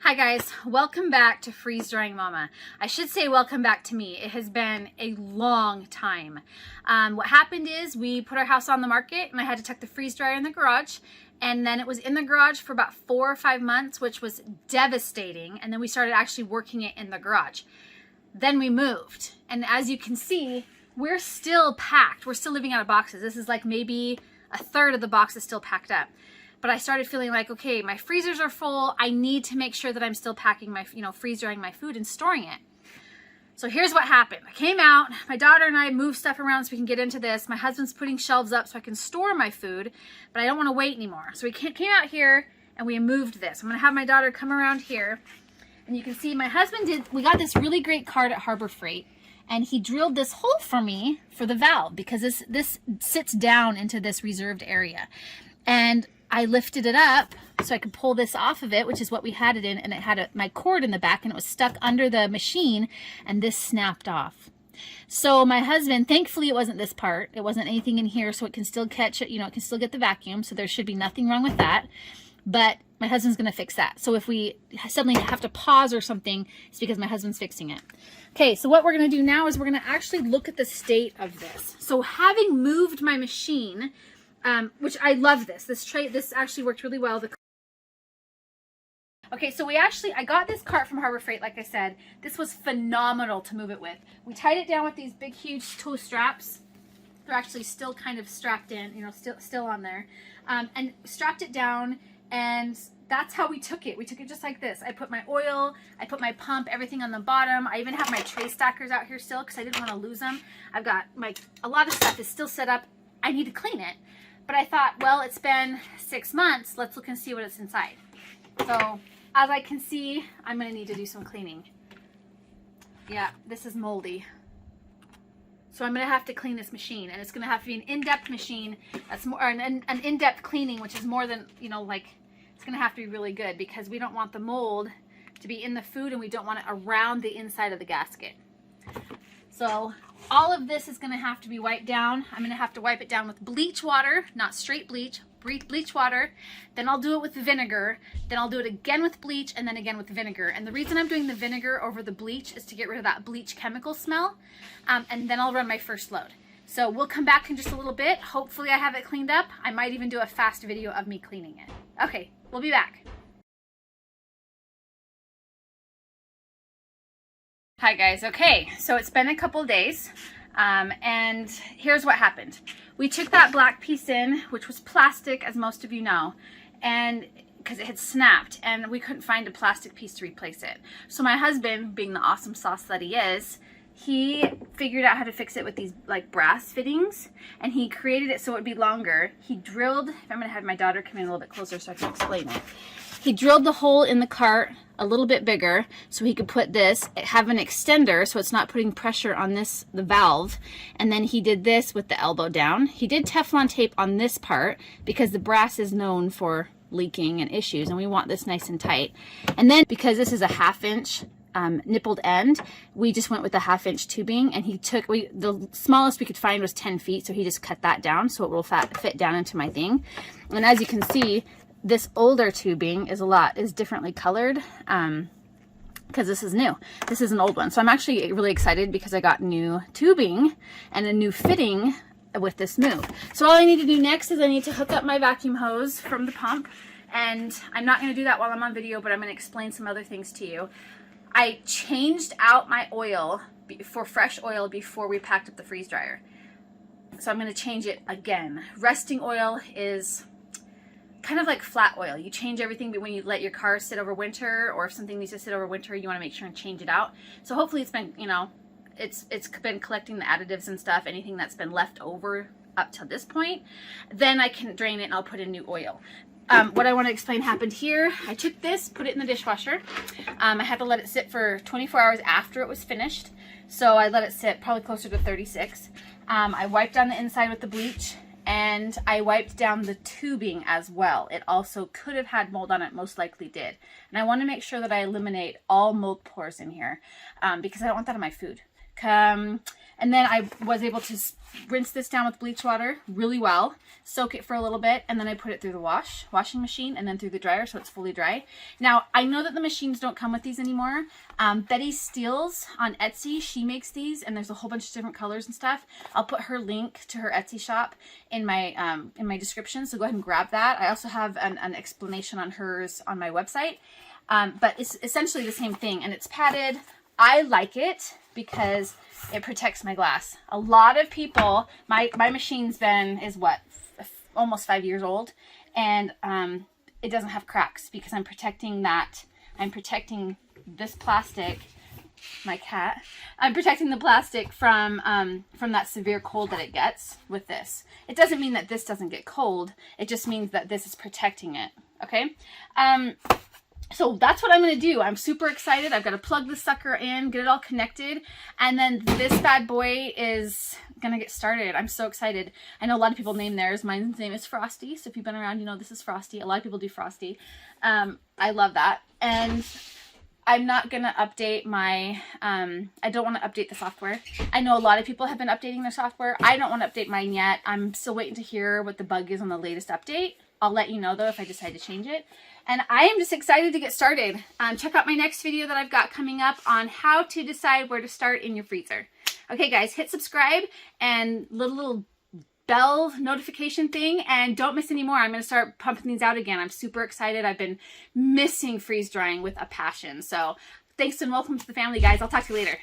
Hi guys, welcome back to Freeze Drying Mama. I should say welcome back to me. It has been a long time. What happened is we put our house on the market and I had to tuck the freeze dryer in the garage, and then it was in the garage for about 4 or 5 months, which was devastating. And then we started actually working it in the garage. Then we moved, and as you can see, we're still packed. We're still living out of boxes. This is like maybe a third of the box is still packed up. But I started feeling like, okay, my freezers are full. I need to make sure that I'm still packing my, freeze drying my food and storing it. So here's what happened. I came out, my daughter and I moved stuff around so we can get into this. My husband's putting shelves up so I can store my food, but I don't want to wait anymore. So we came out here and we moved this. I'm gonna have my daughter come around here, and you can see my husband we got this really great card at Harbor Freight, and he drilled this hole for me for the valve because this sits down into this reserved area. And I lifted it up so I could pull this off of it, which is what we had it in, and it had my cord in the back, and it was stuck under the machine, and this snapped off. So my husband, thankfully it wasn't this part, it wasn't anything in here, so it can still catch it, it can still get the vacuum, so there should be nothing wrong with that. But my husband's gonna fix that. So if we suddenly have to pause or something, it's because my husband's fixing it. Okay, so what we're gonna do now is we're gonna actually look at the state of this. So having moved my machine, which I love this actually worked really well. Okay, so I got this cart from Harbor Freight, like I said. This was phenomenal to move it with. We tied it down with these big, huge toe straps. They're actually still kind of strapped in, still on there. And strapped it down, and that's how we took it. We took it just like this. I put my oil, I put my pump, everything on the bottom. I even have my tray stackers out here still because I didn't want to lose them. I've got a lot of stuff is still set up. I need to clean it. But I thought, well, it's been 6 months. Let's look and see what it's inside. So as I can see, I'm going to need to do some cleaning. Yeah, this is moldy. So I'm going to have to clean this machine. And it's going to have to be an in-depth machine. That's more, or an in-depth cleaning, which is more than, it's going to have to be really good because we don't want the mold to be in the food and we don't want it around the inside of the gasket. So all of this is going to have to be wiped down. I'm going to have to wipe it down with bleach water, not straight bleach, bleach water. Then I'll do it with vinegar. Then I'll do it again with bleach, and then again with vinegar. And the reason I'm doing the vinegar over the bleach is to get rid of that bleach chemical smell. And then I'll run my first load. So we'll come back in just a little bit. Hopefully I have it cleaned up. I might even do a fast video of me cleaning it. Okay, we'll be back. Hi guys, okay, so it's been a couple days, and here's what happened. We took that black piece in, which was plastic, as most of you know, and because it had snapped, and we couldn't find a plastic piece to replace it. So my husband, being the awesome sauce that he is, he figured out how to fix it with these brass fittings, and he created it so it would be longer. He drilled, I'm gonna have my daughter come in a little bit closer so I can explain it. He drilled the hole in the cart a little bit bigger so he could put this, have an extender so it's not putting pressure on the valve. And then he did this with the elbow down. He did Teflon tape on this part because the brass is known for leaking and issues, and we want this nice and tight. And then because this is a 1/2 inch nippled end, we just went with the 1/2 inch tubing, and the smallest we could find was 10 feet, so he just cut that down so it will fit down into my thing. And as you can see, this older tubing is differently colored because this is new. This is an old one. So I'm actually really excited because I got new tubing and a new fitting with this move. So all I need to do next is I need to hook up my vacuum hose from the pump, and I'm not going to do that while I'm on video, but I'm going to explain some other things to you. I changed out my oil for fresh oil before we packed up the freeze dryer. So I'm going to change it again. Resting oil is kind of like flat oil. You change everything, but when you let your car sit over winter, or if something needs to sit over winter, you want to make sure and change it out. So hopefully it's been, it's been collecting the additives and stuff, anything that's been left over up to this point. Then I can drain it and I'll put in new oil. What I want to explain happened here. I took this, put it in the dishwasher. I had to let it sit for 24 hours after it was finished. So I let it sit probably closer to 36. I wiped down the inside with the bleach, and I wiped down the tubing as well. It also could have had mold on it, most likely did. And I want to make sure that I eliminate all mold pores in here because I don't want that in my food. And then I was able to rinse this down with bleach water really well, soak it for a little bit, and then I put it through the washing machine and then through the dryer so it's fully dry. Now, I know that the machines don't come with these anymore. Betty Steels on Etsy, she makes these, and there's a whole bunch of different colors and stuff. I'll put her link to her Etsy shop in my description, so go ahead and grab that. I also have an explanation on hers on my website. But it's essentially the same thing, and it's padded. I like it because it protects my glass. A lot of people, my machine's is what, almost 5 years old, and it doesn't have cracks because I'm protecting that. I'm protecting this plastic, my cat. I'm protecting the plastic from that severe cold that it gets with this. It doesn't mean that this doesn't get cold. It just means that this is protecting it. Okay. So that's what I'm going to do. I'm super excited. I've got to plug this sucker in, get it all connected, and then this bad boy is going to get started. I'm so excited. I know a lot of people name theirs. My name is Frosty, so if you've been around, you know this is Frosty. A lot of people do Frosty. I love that. And I'm not going to update my, I don't want to update the software. I know a lot of people have been updating their software. I don't want to update mine yet. I'm still waiting to hear what the bug is on the latest update. I'll let you know though if I decide to change it. And I am just excited to get started. Check out my next video that I've got coming up on how to decide where to start in your freezer. Okay guys, hit subscribe and little bell notification thing, and don't miss any more. I'm going to start pumping these out again. I'm super excited. I've been missing freeze drying with a passion. So thanks and welcome to the family, guys. I'll talk to you later.